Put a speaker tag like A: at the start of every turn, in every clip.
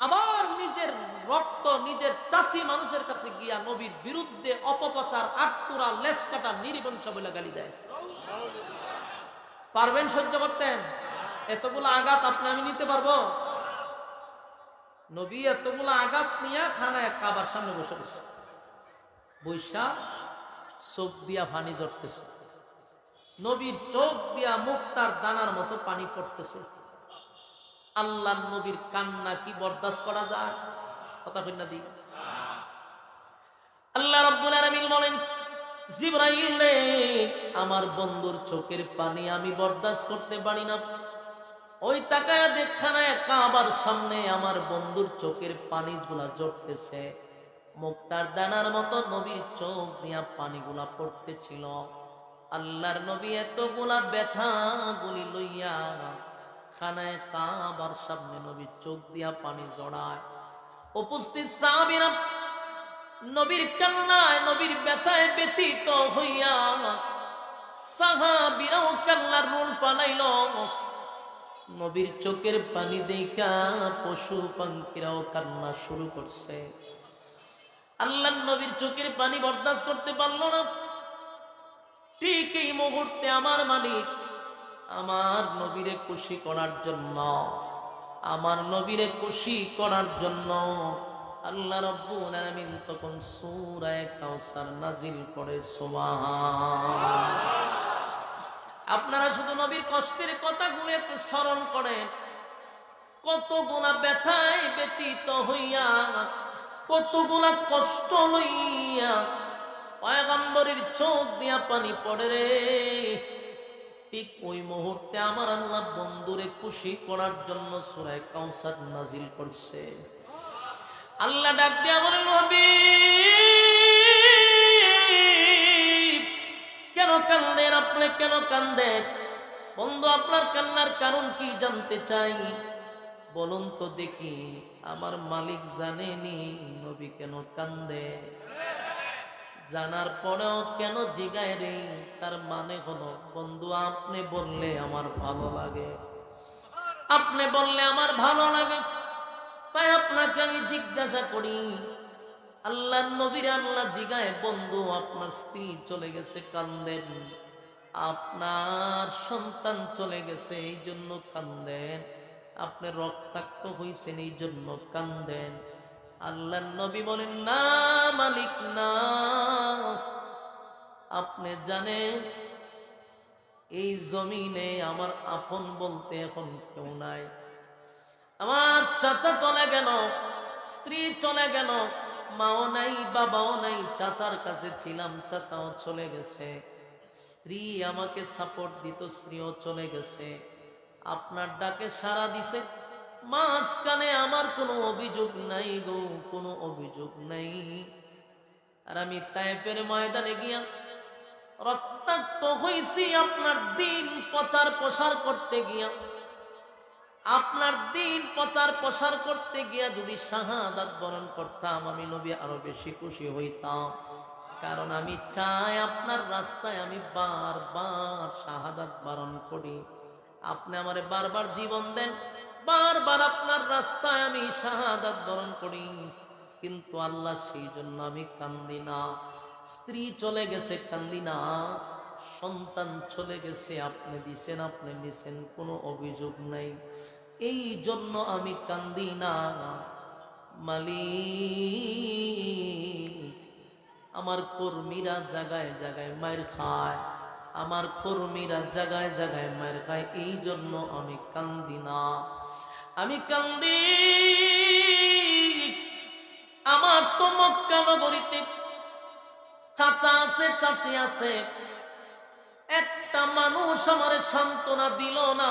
A: আবার নিজের রক্ত নিজের চাচি মানুষের কাছে গিয়া নবীর বিরুদ্ধে অপপ্রচার, আটপুরা, লেস কাটা, নির্বংশ বলে গালি দেয়। পারবেন সহ্য করতেন? এতগুলো আঘাত আপনি আমি নিতে পারবো? নবী এতগুলো আঘাত নিয়ে খানায় কাবার সামনে বসে বসে বৈশা চোখ দিয়া পানি ঝরতেছে, নবীর চোখ দিয়া মুক্তার দানার মতো পানি পড়তেছে। আল্লাহ নবীর কান্না কি বরদাস্ত করা যায়? কথা কইনা দি। আল্লাহ রাব্বুল আলামিন বলেন, জিবরাইল রে, আমার বন্ধুর চোখের পানি আমি বরদাস্ত করতে পারি না। ওই তাকায় দেখানায় কাবার সামনে আমার বন্ধুর চোখের পানিগুলা ঝরতেছে, মুক্তার দানার মতো নবীর চোখ দিয়া পানিগুলা পড়তেছিল। আল্লাহর নবী এতগুলা ব্যথা গুলি লইয়া খানায় কাবার সামনে নবীর চোখ দিয়া পানি জড়ায়। উপস্থিত সাহাবীরা নবীর কান্নায় নবীর ব্যথায় ব্যথিত হইয়া সাহাবীরাও কান্নার রোল পালাইল। নবীর চোখের পানি দেখা পশু পাখিরাও কান্না শুরু করছে। আল্লাহ নবীর চোখের পানি বরদাস্ত করতে পারল না। ঠিক এই মুহূর্তে আমার মালিক আমার নবীরে খুশি করার জন্য, আমার নবীরে খুশি করার জন্য আল্লাহ রাব্বুল আলামিন তখন সূরা কাউসার নাজিল করে। সুবহানাল্লাহ। আপনারা শুধু নবীর কষ্টের কথাগুলো একটু স্মরণ করেন। কতগুলা ব্যথায় ব্যতীত হইয়া, কতগুলা কষ্ট লইয়া পয়গম্বরের চোখ দিয়া পানি পড়ে রে। ঠিক ওই মুহূর্তে আমার আল্লাহ বন্ধুরে খুশি করার জন্য সূরা কাউসার নাজিল করছে। আল্লাহ ডাক দিয়া বলেন, নবী কেন কান্দেন? আপনি কেন কান্দেন? বন্ধু, আপনার কান্নার কারণ কি জানতে চাই, বলুন তো দেখি। আমার মালিক জানেনি নবী কেন কান্দে। জানার পরেও কেন জিগায় রে? তার মানে হলো, বন্ধু আপনি বললে আমার ভালো লাগে, আপনি বললে আমার ভালো লাগে, তাই আপনাকে আমি জিজ্ঞাসা করি। আল্লাহ নবীর আল্লাহ জিগায়, বন্ধু আপনার স্ত্রী চলে গেছে কান্দেন, আপনার সন্তান চলে গেছে এই জন্য কান্দেন, আপনি রক্তাক্ত হইছেন এই জন্য কান্দেন। আল্লাহ নবী বলেন, না মালিক না, আপনি জানেন এই জমিনে আমার আপন বলতে এখন কেউ নাই। আমার চাচা চলে গেল, স্ত্রী চলে গেল, মাও নাই বাবাও নাই, চাচার কাছে ছিলাম, চাচাও চলে গেছে, স্ত্রী আমাকে সাপোর্ট দিত, স্ত্রীও চলে গেছে, আপনার ডাকে সাড়া দিছে, মাঝখানে আমার কোনো অভিযোগ নাই গো, কোনো অভিযোগ নাই। আর আমি তায়েফের ময়দানে গিয়া রক্তাক্ত হইছি আপনার দিন প্রচার প্রসার করতে গিয়া, আপনার দিন প্রচার প্রসার করতে গিয়া যদি শাহাদাত বরণ করতাম, আমি নবী আরো বেশি খুশি হইতাম। কারণ আমি চাই আপনার রাস্তায় আমি বারবার শাহাদাত বরণ করি, আপনি আমারে বারবার জীবন দেন, বারবার আপনার রাস্তায় আমি শাহাদাত বরণ করি। কিন্তু আল্লাহ সেই জন্য আমি কান্দি না। স্ত্রী চলে গেছে কান্দি না, সন্তান চলে গেছে আপনি দিছেন, আপনি নিছেন, কোনো অভিযোগ নাই, এই জন্য আমি কান্দি না। মালিক আমার কর্মীরা জায়গায় জায়গায় মায়ের খায়, আমার কর্মীরা জায়গায় জায়গায় মায়ের খায়, এই জন্য আমি কান্দি না। আমি কান্দি আমার তো মক্কা নগরীতে চাচা আছে, চাচি আছে, একটা মানুষ আমারে সান্ত্বনা দিল না,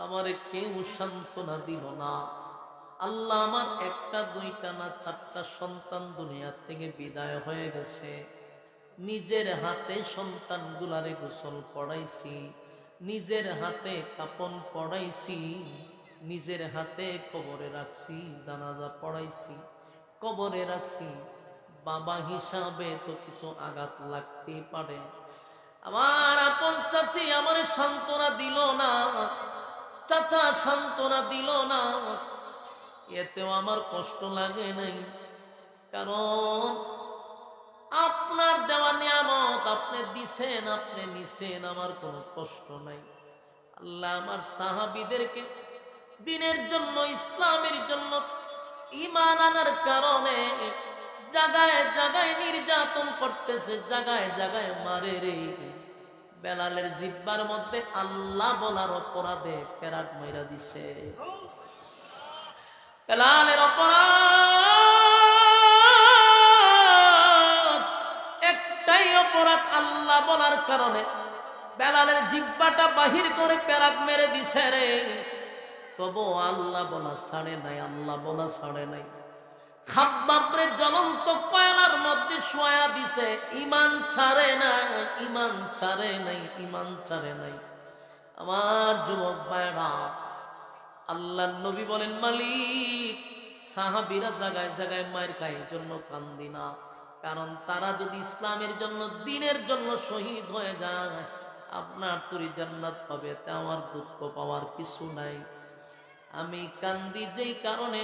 A: আমারে কেউ সান্ত্বনা দিল না। আল্লাহ আমার একটা দুইটা না চারটা সন্তান দুনিয়া থেকে বিদায় হয়ে গেছে। নিজের হাতে সন্তান গুলারে গোসল পড়াইছি, নিজের হাতে কাপন পড়াইছি, নিজের হাতে কবরে রাখছি, জানাজা পড়াইছি, কবরে রাখছি। বাবা হিসাবে তো কিছু আঘাত লাগতেই পারে। আমার আপন চাচি আমার সান্ত্বনা দিল না, চাচা সান্ত্বনা দিল না, এতেও আমার কষ্ট লাগে নাই, কারণ আপনার দেওয়া নিয়ামত আপনি দিছেন, আপনি নিছেন, আমার কোনো কষ্ট নাই। আল্লাহ আমার সাহাবীদেরকে দিনের জন্য, ইসলামের জন্য ঈমান আনার কারণে জায়গায় জায়গায় নির্যাতন করতেছে, জায়গায় জায়গায় মারে রে। বেলালের জিহ্বার মধ্যে আল্লাহ বলার অপরাধে পেরাক মাইরা দিছে। বেলালের অপরাধ একটাই, অপরাধ আল্লাহ বলার কারণে বেলালের জিহ্বাটা বাহির করে পেরাক মেরে দিছে রে। তবু আল্লাহ বলা ছাড়ে নাই, আল্লাহ বলা ছাড়ে নাই। খাব্বাবরে জ্বলন্ত কয়লার মধ্যে শোয়া দিছে, ঈমান ছাড়ে নাই, ঈমান ছাড়ে নাই, ঈমান ছাড়ে নাই। আমার যুবক ভাইরা, আল্লাহর নবী বলেন, মালিক সাহাবীরা জায়গায় জায়গায় মার খায়, এই জন্য কান্দি না, কারণ তারা যদি ইসলামের জন্য, দ্বীনের জন্য শহীদ হয়ে যায়, আপনার তুরি জান্নাত পাবে, তা আমার দুঃখ পাওয়ার কিছু নাই। আমি কান্দি যেই কারণে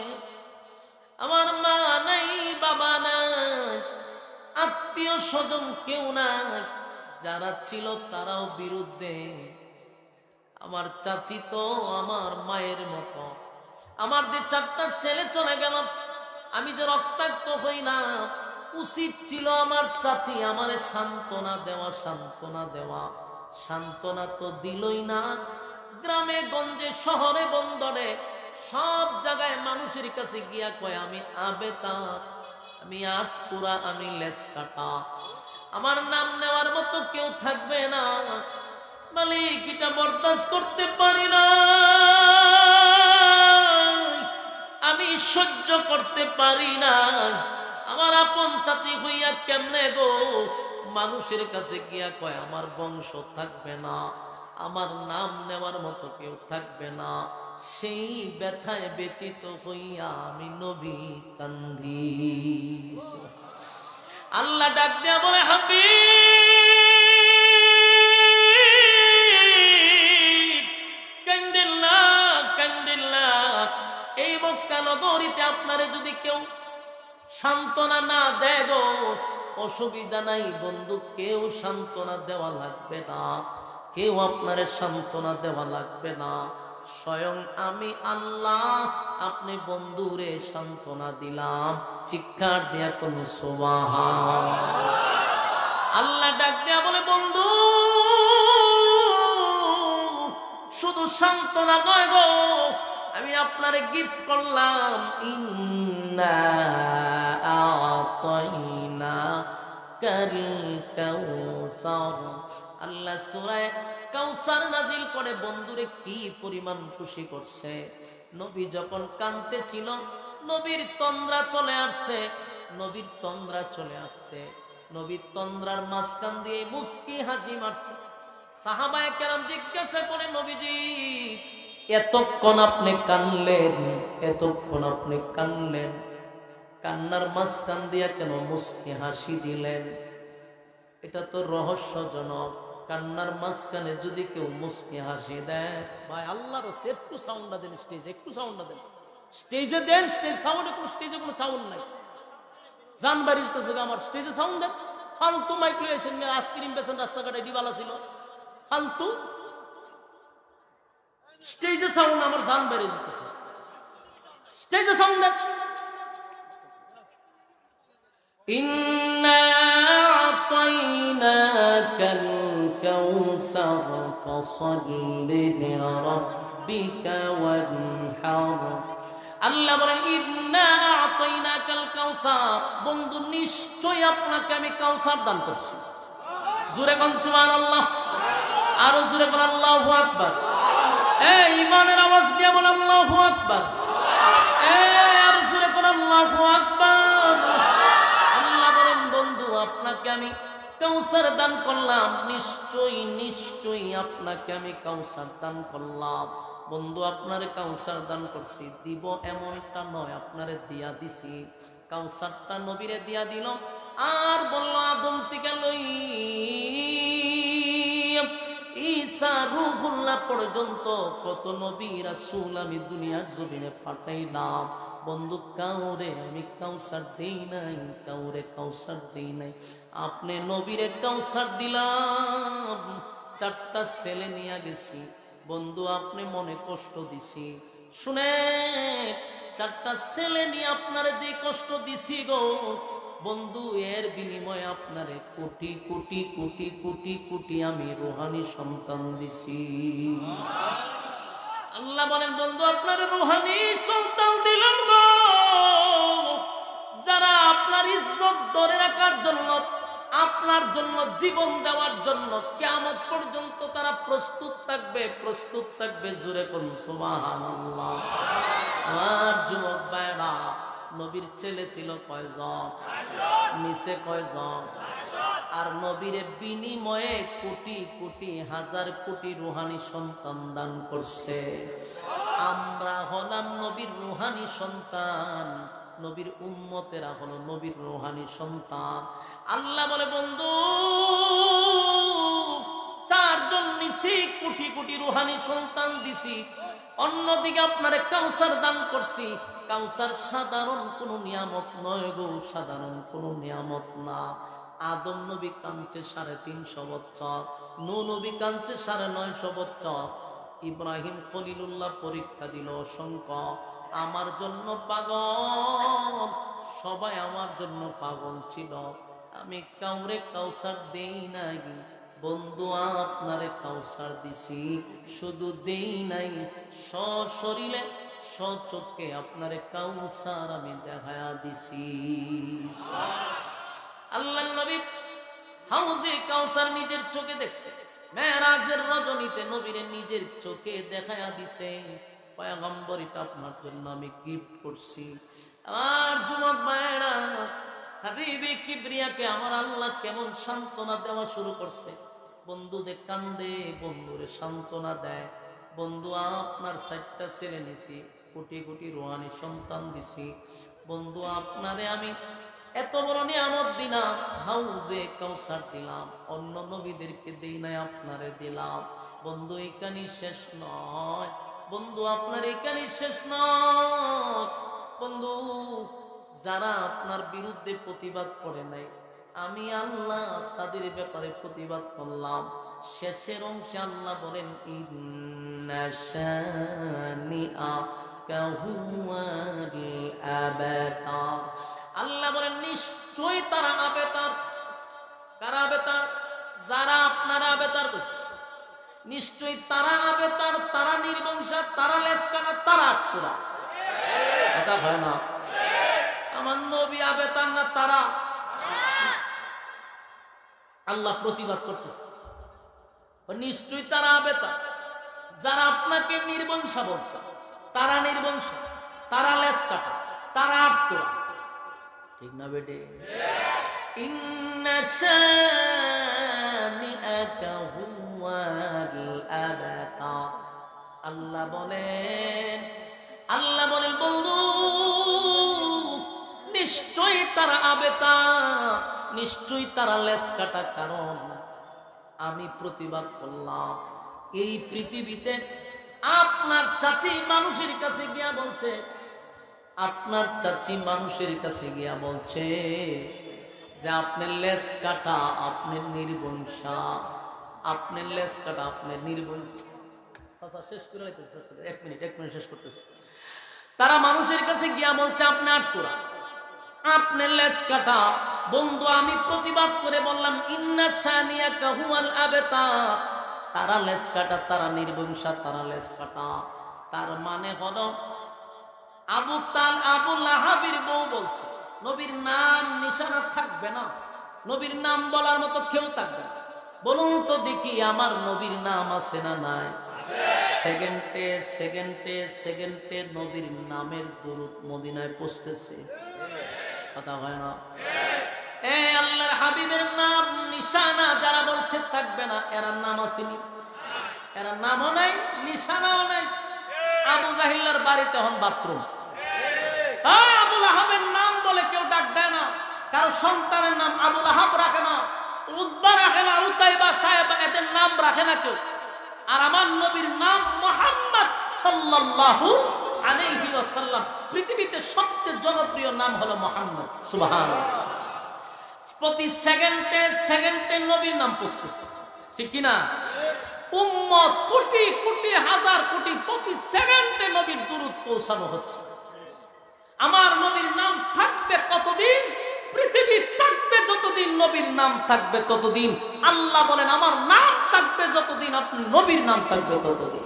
A: আমার মা নাই, বাবা নাই, আত্মীয় স্বজন কেউ নাই, যারা ছিল তারাও বিরুদ্ধে। আমার চাচি তো আমার মায়ের মতো, আমার যে 4টা ছেলে চলে গেল, আমি যে রক্তাক্ত হইলাম, উচিত ছিল আমার চাচি আমারে সান্ত্বনা দেওয়া, সান্ত্বনা দেওয়া। সান্ত্বনা তো দিলই না। গ্রামে গঞ্জে, শহরে বন্দরে, সব জায়গায় মানুষের কাছে গিয়া কয়, আমি আবেতা, আমি আতপুরা, আমি লেস কাটা, আমার নাম নেওয়ার মতো কেউ থাকবে না। মালিক এটা বরদাস্ত করতে পারি না, আমি সহ্য করতে পারি না। আমার আপন চাচি হইয়া কেমনে গো মানুষের কাছে গিয়া কয় আমার বংশ থাকবে না, আমার নাম নেওয়ার মতো কেউ থাকবে না। সেই ব্যথায় ব্যতীত হইয়া আমি নবী কান্দি। আল্লাহ ডাক দেয়া বলে, হাবিব কান্দেন না, কান্দেন না। এই মক্কা নগরীতে আপনারে যদি কেউ সান্ত্বনা না দেয় গো, অসুবিধা নাই বন্ধু, কেউ সান্ত্বনা দেওয়া লাগবে না, কেউ আপনারে সান্ত্বনা দেওয়া লাগবে না। স্বয়ং আমি আল্লাহ আপনি বন্ধুরে সান্ত্বনা দিলাম। চিৎকার দিয়া কোন সুবহান। আল্লাহ ডাক দেয়া বলে, বন্ধু শুধু সান্ত্বনা নয় গো, আমি আপনারে গিফট করলাম, ইন্না আ'তাইনাকাল কাউসার। আল্লাহ সূরা কাউসার নাজিল করে বন্ধুরে কি পরিমাণ খুশি করছে। নবী যখন কাঁদতে ছিল, নবীর তন্দ্রা চলে আসছে, নবীর তন্দ্রা চলে আসছে, নবীর তন্দ্রার মাঝখান দিয়ে মুস্কি হাসি মারছে। সাহাবায়ে কেরাম জিজ্ঞাসা করে, নবীজি এতক্ষণ আপনি কানলেন, এতক্ষণ আপনি কানলেন, কান্নার মাঝখান দিয়া কেন মুস্কি হাসি দিলেন? এটা তো রহস্যজনক। কান্নার মাঝখানে যদি কেউ মুস্কি হাসি দেয়, ভাই আল্লাহর রাস্তায় একটু সাউন্ডটা দেন, স্টেজে একটু সাউন্ডটা দেন, স্টেজে দেন, স্টেজ সাউন্ডে কোনো, স্টেজে কোনো সাউন্ড নাই। জান বাড়িতেছে আমার, স্টেজে সাউন্ড দেন। ফালতু মাইক লইছেন, আইসক্রিম বেছেন রাস্তাঘাটে, ডিবালা ছিল ফালতু। স্টেজে সাউন্ড আমার জান বেড়ে যেতেছে, স্টেজে সাউন্ড দেন। ইন্না আ'তাইনাকাল কাউসার ফাসাল্লি লিরাব্বিকা ওয়ানহার। আল্লাহ বলেন, ইন্না আ'তাইনাকাল কাউসার, বন্ধু নিশ্চয়ই আপনাকে আমি কাউসার দান করছি। জোরে কোন সুবহানাল্লাহ, আরো জোরে কোন আল্লাহু আকবার। এই ঈমানের আওয়াজ দিয়ে বল আল্লাহু আকবার। এই আরো জোরে কোন আল্লাহু আকবার। আল্লাহ বলেন, বন্ধু আপনাকে আমি কাউসার দান করলাম, নিশ্চয়ই নিশ্চয়ই আপনাকে আমি কাউসার দান করলাম। বন্ধু আপনারে কাউসার দান করছি, দিব এমনটা নয়, আপনারে দিয়া দিছি। কাউসারটা নবীরে দিয়া দিল, আর বলল আদম থেকে লই ঈসা রূহুল্লাহ পর্যন্ত কত নবী রাসূল আমি দুনিয়ার জমিনে পাঠাইলাম। বন্ধু কাউরে আমি কাউসার দেই নাই, কাউরে কাউসার দেই নাই, আপনি নবীরে কাউসার দিলাম। 4টা ছেলে নিয়ে গেছি বন্ধু, আপনি মনে কষ্ট দিছি। শুনে 4টা ছেলে নিয়ে আপনার যে কষ্ট দিছি গো বন্ধু, এর বিনিময়ে আপনারে কোটি কোটি কোটি কোটি কোটি আমি রুহানি সন্তান দিছি। আল্লাহ বলেন বন্ধু আপনার রুহানি সন্তান দিলাম গো, যারা আপনার ইজ্জত ধরে রাখার জন্য, আপনার জন্য জীবন দেওয়ার জন্য কিয়ামত পর্যন্ত তারা প্রস্তুত থাকবে, প্রস্তুত থাকবে। জোরে কোন সুবহানাল্লাহ। আর যুবক ভাইরা, নবীর ছেলে ছিল কয়জন? নিচে কয়জন? আর নবীর বিনিময়ে কোটি কোটি হাজার কোটি রুহানি সন্তান দান করছে। আমরা হলাম নবীর রুহানি সন্তান, নবীর উম্মতেরা হলো নবীর রুহানি সন্তান। আল্লাহ বলে বন্ধু 4 জন নিছি, কোটি কোটি রুহানি সন্তান দিছি। অন্যদিকে আপনারে কাউসার দান করছি। কাউসার সাধারণ কোন নিয়ামত নয় গো, সাধারণ কোন নিয়ামত না। আদম নবী কাঁদছে 350 বছর, নূহ নবী কাঁদছে 950 বছর, ইব্রাহিম খলিলুল্লাহ পরীক্ষা দিল অসংখ্য। আমার জন্য পাগল, সবাই আমার জন্য পাগল ছিল। আমি কাউরে কাউসার দেই নাই বন্ধু, আপনারে কাউসার দিছি। শুধু দেই নাই, সশরীরে সচক্ষে আপনারে কাউসার আমি দেখায়া দিছি। আল্লাহর নবী হাউজে কাউসার নিজের চোখে দেখছে। মেরাজের রজনীতে নবীরে নিজের চোখে দেখায়া দিছে। পয়গম্বর, এটা আপনার জন্য আমি গিফট করছি। আর যুবক ভাইরা, হাবিবে কিবরিয়াকে আমার আল্লাহ কেমন সান্ত্বনা দেওয়া শুরু করছে। বন্ধুদের কান্দে, বন্ধুরে সান্ত্বনা দেয়। বন্ধু আপনার 4টা ছেলে নিছি, কোটি কোটি রুহানি সন্তান দিছি। বন্ধু আপনারে আমি এত বড় নিয়ামত দিলাম, হাউজে কাউসার দিলাম, অন্য নবীদেরকে দেই নাই, আপনারে দিলাম। বন্ধু এখানে শেষ নয় বন্ধু, আপনার এখানে শেষ নয় বন্ধু। যারা আপনার বিরুদ্ধে প্রতিবাদ করে নাই, আমি আল্লাহ তাদের ব্যাপারে প্রতিবাদ করলাম। শেষের অংশে আল্লাহ বলেন ইন্না শানিআকা হুয়াল আবতার। আল্লাহ বলেন নিশ্চয়ই তারা আবেতার। কারা আবেতার? যারা আপনারা আবেতার করছে, নিশ্চয়ই তারা আবেতার, তারা নির্বংশা, তারা লেসকানা, তারা আটপুরা। এটা হয় না? আমার নবী আবেতার না তারা? আল্লাহ প্রতিবাদ করতেছে, নিশ্চয়ই তারা আবেতার। যারা আপনাকে নির্বংশা বলছে, তারা নির্বংশা, তারা লেসকাটা, তারা আটপুরা। ঠিক না বেটে? ইন্না শানিআকা হুয়াল আবতার। আল্লাহ বলেন বন্ধু নিশ্চয়ই তারা আবেতার, নিশ্চয়ই তারা লেস কাটা। কারণ আমি প্রতিবাদ করলাম। এই পৃথিবীতে আপনার চাচি মানুষের কাছে গিয়া বলছে, আপনার চাচি মানুষের কাছে গিয়া বলছে যে আপনার লেস কাটা, আপনার নির্বংশা, আপনার লেস কাটা, আপনার নির্বংশা। শেষ করে 1 মিনিট শেষ করতেছে। তারা মানুষের কাছে গিয়া বলছে আপনি আটকুরা, আপনার লেস কাটা। বন্ধু আমি প্রতিবাদ করে বললাম ইন্না শানিআকা হুয়াল আবতার। তারা লেস কাটা, তারা নির্বংশা, তারা লেস কাটা। তার মানে হলো আবু লাহাবের বউ বলছে নবীর নাম নিশানা থাকবে না, নবীর নাম বলার মতো কেউ থাকবে না। বলুন তো দেখি আমার নবীর নাম আছে না নাই? সেকেন্ডে নবীর নামের দুরূদ মদিনায় পৌঁছতেছে। কথা হয় না? আল্লাহর হাবিবের নাম নিশানা যারা বলছে থাকবে না, এরা নাম আসেনি, এরা নামও নাই, নিশানাও নাই। আবু জাহিলের বাড়িতে হন বাথরুম। আবু লাহাবের নাম বলে কেউ ডাক দেয় না, কারো সন্তানের নাম আবু লাহাব রাখে না, উতবা রাখে না, উতাইবা সাহেব এদের নাম রাখে না কেউ। আর আমার নবীর নাম মুহাম্মদ সাল্লাল্লাহু আলাইহি ওয়াসাল্লাম, পৃথিবীতে সবচেয়ে জনপ্রিয় নাম হলো মুহাম্মদ। সুবহানাল্লাহ। প্রতি সেকেন্ডে সেকেন্ডে নবীর নাম পৌঁছতেছে, ঠিক কিনা? উম্মত কোটি কোটি হাজার কোটি প্রতি সেকেন্ডে নবীর দুরূদ পৌঁছানো হচ্ছে। আমার নবীর নাম থাকবে কতদিন? পৃথিবী থাকবে যতদিন নবীর নাম থাকবে ততদিন। আল্লাহ বলেন আমার নাম থাকবে যতদিন, আপনি নবীর নাম থাকবে ততদিন।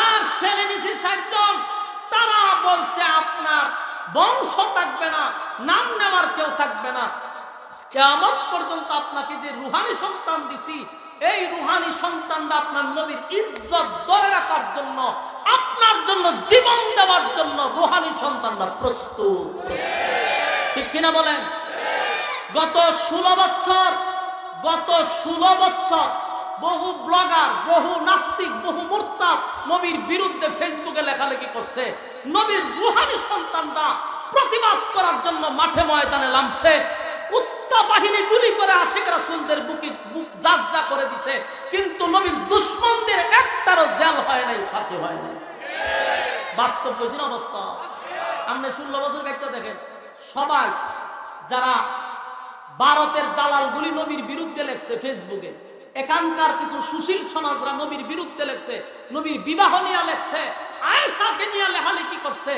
A: আর ছেলে নিছি ৬০ জন, তারা বলছে আপনার বংশ থাকবে না, নাম নেওয়ার কেউ থাকবে না। কিয়ামত পর্যন্ত আপনাকে যে রুহানি সন্তান দিছি, এই রুহানি সন্তানরা আপনার নবীর ইজ্জত ধরে রাখার জন্য, আপনার জন্য জীবন দেওয়ার জন্য রুহানি সন্তানরা প্রস্তুত। ঠিক কিনা বলেন? গত ১৬ বছর বহু ব্লগার, বহু নাস্তিক, বহু মুরতাদ নবীর বিরুদ্ধে ফেসবুকে লেখালেখি করছে। নবীর রুহানি সন্তানরা প্রতিবাদ করার জন্য মাঠে ময়দানে নামছে। কুত্তা বাহিনী গুলি করে আশিক রাসূলদের বুক জাজদা করে দিছে, কিন্তু নবীর দুশমনদের একটারও জেল হয় নাই, ফাঁসি হয় নাই। বাস্তব বুঝিন অবস্থা। আপনি ১৬ বছর একটা দেখেন, সবাই যারা ভারতের দালালগুলি নবীর বিরুদ্ধে লেখছে ফেসবুকে, এখানকার কিছু সুশীল সমাজরা নবীর বিরুদ্ধে লেখছে, নবীর বিবাহ নিয়ে লেখছে, আয়েশাকে নিয়ে লেখালেখি করছে,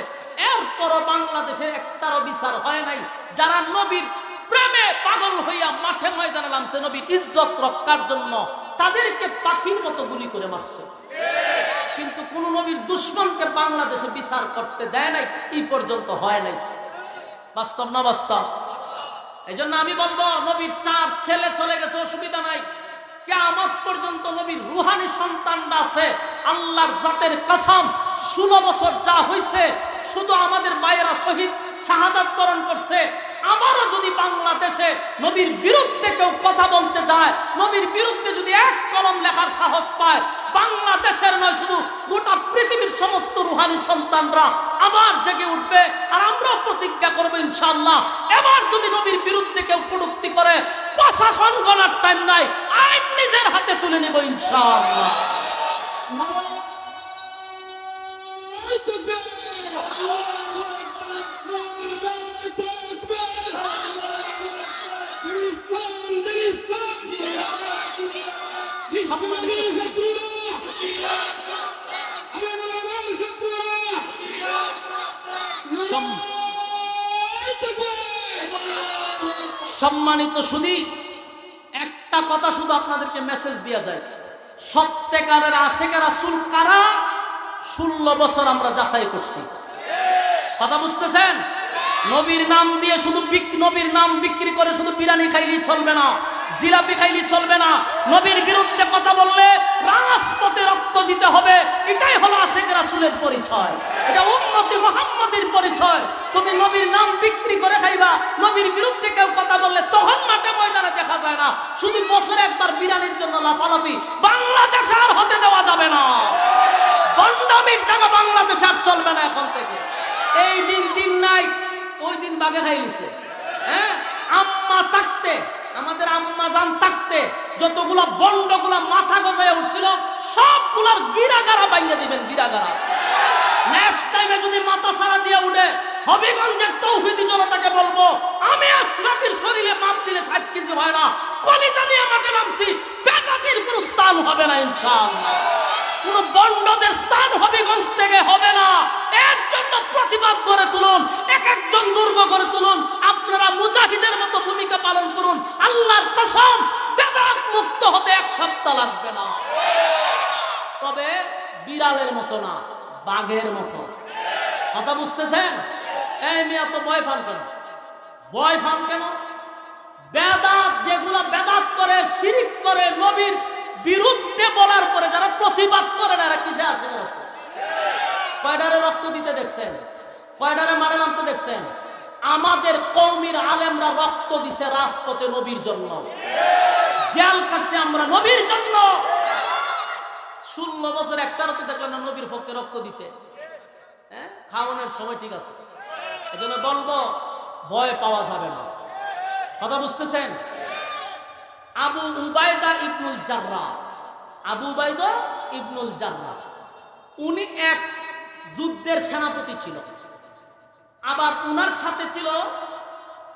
A: এরপরও বাংলাদেশে একটারও বিচার হয় নাই। যারা নবীর প্রেমে পাগল হইয়া মাঠে ময়দানে নামছে নবীর ইজ্জত রক্ষার জন্য, তাদেরকে পাখির মতো গুলি করে মারছে, কিন্তু কোন নবীর দুশমনকে বাংলাদেশে বিচার করতে দেয় নাই, এই পর্যন্ত হয় নাই। বাস্তব না বাস্তব? এই জন্য আমি বলবো, নবীর ৪ ছেলে চলে গেছে, অসুবিধা নাই। কিয়ামত পর্যন্ত নবীর রুহানি সন্তানরা আছে। আল্লাহর জাতের কসম, ১৬ বছর যা হইছে, শুধু আমাদের মায়েরা শহীদ শাহাদাত বরণ করছে। আবারও যদি বাংলাদেশে নবীর বিরুদ্ধে কেউ কথা বলতে যায়, নবীর বিরুদ্ধে যদি এক কলম লেখার সাহস পায়, বাংলাদেশের নয় শুধু গোটা পৃথিবীর সমস্ত রুহানি সন্তানরা আবার জেগে উঠবে। আর আমরাও প্রতিজ্ঞা করবো ইনশাআল্লাহ, এবার যদি নবীর বিরুদ্ধে কেউ কটূক্তি করে, প্রশাসন গণার টাইম নাই, আইন নিজের হাতে তুলে নেব ইনশাআল্লাহ। সম্মানিত শুধু একটা কথা শুধু আপনাদেরকে মেসেজ দেয়া যায়, সত্যিকারের আশিকে রাসূল কারা 16 বছর আমরা যাচাই করছি। কথা বুঝতেছেন? নবীর নাম দিয়ে শুধু নবীর নাম বিক্রি করে শুধু বিরিয়ানি খাইলেই চলবে না, জিলাপি খাইলেই চলবে না। নবীর বিরুদ্ধে কথা বললে রাজপথে রক্ত দিতে হবে। এটাই হলো আশিক রাসূলের পরিচয়, এটা উম্মতে মুহাম্মাদের পরিচয়। তুমি নবীর নাম বিক্রি করে খাইবা, নবীর বিরুদ্ধে কেউ কথা বললে তখন মাঠে ময়দানে দেখা যায় না, শুধু বছরে একবার বিরিয়ানির জন্য লাফালাফি। বাংলাদেশ আর হতে দেওয়া যাবে না, বন্ডামির জায়গা বাংলাদেশ আর চলবে না এখন থেকে। এই দিন নাই, ওই দিন বাগে খাইছে। হ্যাঁ, আম্মা থাকতে, আমাদের আম্মা জান থাকতে যতগুলা বন্ডগুলা মাথা গজায় উঠছিল, সবগুলার গিরাগারা বাইঙ্গে দিবেন, গিরাগারা। নেক্সট টাইমে যদি মাথা সারা দিয়ে উঠে, হবিগঞ্জের তৌহিদি জনতাকে বলবো, আমি আশরাফির শরীরে মাপ দিলে 60 কেজি হয় না, কলিজা নিয়ে আমাকে নামছি, বেদাতির কোনো স্থান হবে না ইনশাআল্লাহ। কোন বন্ডদের স্থান হবিগঞ্জ থেকে হবে না। এর জন্য প্রতিবাদ করে তুলুন, এক একজন দুর্গ করে তুলুন। আপনারা মুজাহিদের মতো ভূমিকা পালন করুন। আল্লাহর কসম, বেদাত মুক্ত হতে 1 সপ্তাহ লাগবে না, তবে বিড়ালের মতো না, বাঘের মতো। কথা বুঝতেছেন? এই মিয়া তো ভয় পান কেন? ভয় পান কেন? বেদাত যেগুলা বেদাত করে, শিরিক করে, নবীর বিরুদ্ধে বলার পরে যারা প্রতিবাদ করে না, এরা কিসে আসে? কয়ডারে রক্ত দিতে দেখছেন? কয়ডারে মারে নামতে দেখছেন? আমাদের কওমির আলেমরা রক্ত দিছে রাজপথে নবীর জন্য, জেল কাটছে আমরা নবীর জন্য। 16 বছর একটারও তো দেখলাম না নবীর পক্ষে রক্ত দিতে। হ্যাঁ, খাওয়ানোর সময় ঠিক আছে। এজন্য বলবো, ভয় পাওয়া যাবে না। কথা বুঝতেছেন? আবু উবাইদা ইবনুল জাররাহ, আবু উবাইদা ইবনুল জাররাহ, উনি এক যুদ্ধের সেনাপতি ছিল, আবার উনার সাথে ছিল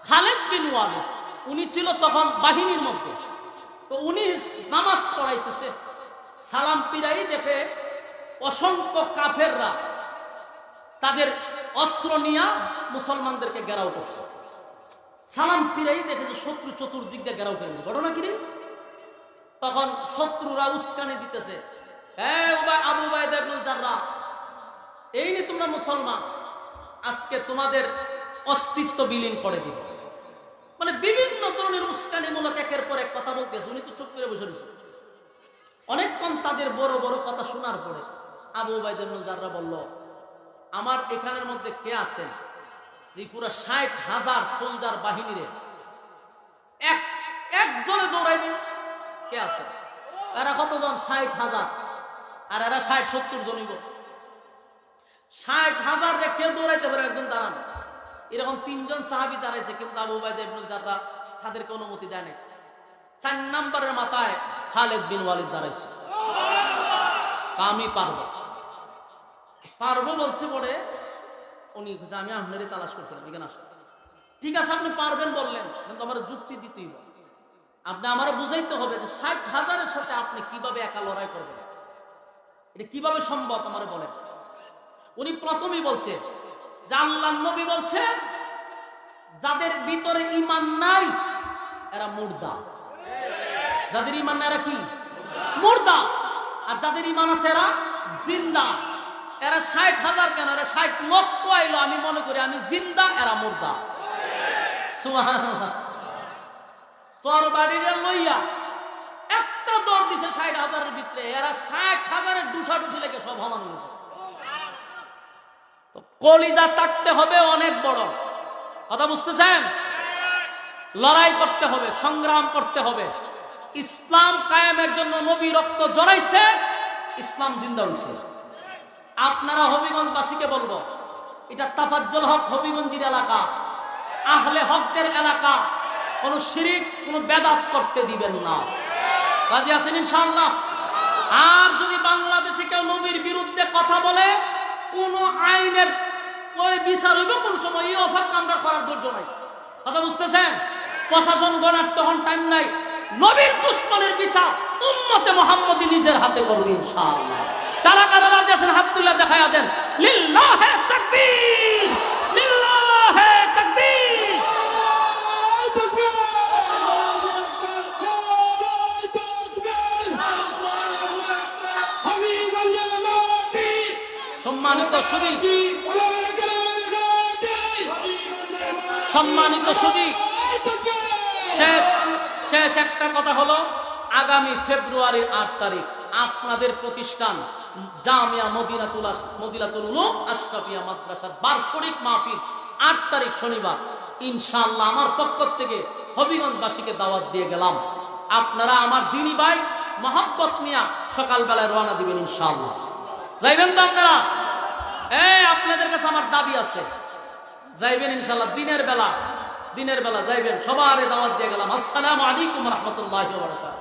A: খালেদ বিন ওয়ালিদ, উনি ছিল তখন বাহিনীর মধ্যে। তো উনি নামাজ পড়াইতেছে, সালাম পিরাই দেখে অসংখ্য কাফেররা তাদের অস্ত্র নিয়ে মুসলমানদেরকে ঘেরাও করছে। সালাম ফিরাই দেখে যে শত্রু চতুর্দিক দিয়ে ঘেরাও করে নিচ্ছে, ঘটনা কি? তখন শত্রুরা উস্কানি দিতেছে, আবু উবাইদা ইবনে জাররাহ, এই নি তোমরা মুসলমান, আজকে তোমাদের অস্তিত্ব বিলীন করে দিব। মানে বিভিন্ন ধরনের উস্কানিমূলক একের পর এক কথা বলতেছে। উনি তো চুপ করে বসে রয়েছে। অনেকক্ষণ তাদের বড় বড় কথা শোনার পরে আবু উবাইদা ইবনে জাররাহ বলল, আমার এখানের মধ্যে কে আছেন যে পুরো 60,000 সোলজার বাহিনীরে একজনে দৌড়াইবে? কে আছে? এরা কতজন? 60,000, আর এরা 60-70 জনই। 60,000 রে কেউ দৌড়াইতে পারে? একজন দাঁড়ান। এরকম 3 জন সাহাবী দাঁড়াইছে, কিন্তু আবু উবাইদা ইবনে জাররাহ তাদেরকে অনুমতি দেয় নাই। 4 নম্বরের মাথায় খালেদ বিন ওয়ালিদ দাঁড়াইছে। আমি পারবো পারবো বলছে। পরে উনি আমি আপনারই তালাশ করছিলাম, এখানে আসেন। ঠিক আছে, আপনি পারবেন বললেন, কিন্তু আমার যুক্তি দিতেই হবে। আপনি আমার বুঝাইতে হবে যে 60,000-এর সাথে আপনি কিভাবে একা লড়াই করবেন, এটা কিভাবে সম্ভব আমার বলেন। উনি প্রথমেই বলছে যে আল্লাহর নবী বলছে যাদের ভিতরে ঈমান নাই এরা মুর্দা। যাদের ঈমান নাই এরা কি? মুর্দা। আর যাদের ঈমান আছে এরা জিন্দা। এরা 60,000 কেন, এরা 60 লক্ষ আইলো, আমি মনে করি আমি জিন্দা, এরা মুর্দা। সুবহানাল্লাহ। তরবারিরে লইয়া একটা দৌড় দিছে 60,000-এর ভিতরে, এরা 60,000-এর ডুসাডুসি লেগে সব সমান হয়েছে। তো কলিজা থাকতে হবে অনেক বড়, কথা বুঝতেছেন? লড়াই করতে হবে, সংগ্রাম করতে হবে। ইসলাম কায়েমের জন্য নবী রক্ত জড়াইছে, ইসলাম জিন্দা হইছে। আপনারা হবিগঞ্জবাসীকে বলবো, এটা তাফাজ্জল হক হবিগঞ্জের এলাকা, আহলে হকদের এলাকা, কোন শিরিক কোন বেদাত করতে দিবেন না। রাজি আছেন ইনশাআল্লাহ? আর যদি বাংলাদেশে কেউ নবীর বিরুদ্ধে কথা বলে, কোন আইনের ওই বিচার হইব কোন সময়, এই অফার কামরা করার ধৈর্য নাই। কথা বুঝতেছেন? প্রশাসন গণার তখন টাইম নাই। নবীর দুশমনের বিচার উম্মতে মুহাম্মদী নিজের হাতে করবে ইনশাআল্লাহ। কারা কারা রাজি আছেন হাত তুলে দেখায়া দেন। লিল্লাহে তাকবীর, লিল্লাহে তাকবীর। সম্মানিত সুধী, সম্মানিত সুধী, শেষ একটা কথা হলো, আগামী ফেব্রুয়ারির 8 তারিখ আপনাদের প্রতিষ্ঠান জামিয়া মদিনাতুল উলুম আশরাফিয়া মাদ্রাসার বার্ষিক মাহফিল 8 তারিখ শনিবার। ইনশাআল্লাহ আমার পক্ষ থেকে হবিগঞ্জবাসীকে দাওয়াত দিয়ে গেলাম। আপনারা আমার দিনী ভাই মহব্বত নিয়ে সকালবেলায় রওনা দিবেন ইনশাআল্লাহ। যাইবেন তো আপনারা? আপনাদের কাছে আমার দাবি আছে, যাইবেন ইনশাআল্লাহ। দিনের বেলা যাইবেন। সবার দাওয়াত দিয়ে গেলাম। আসসালামু আলাইকুম ওয়া রাহমাতুল্লাহি ওয়া বারাকাতুহু।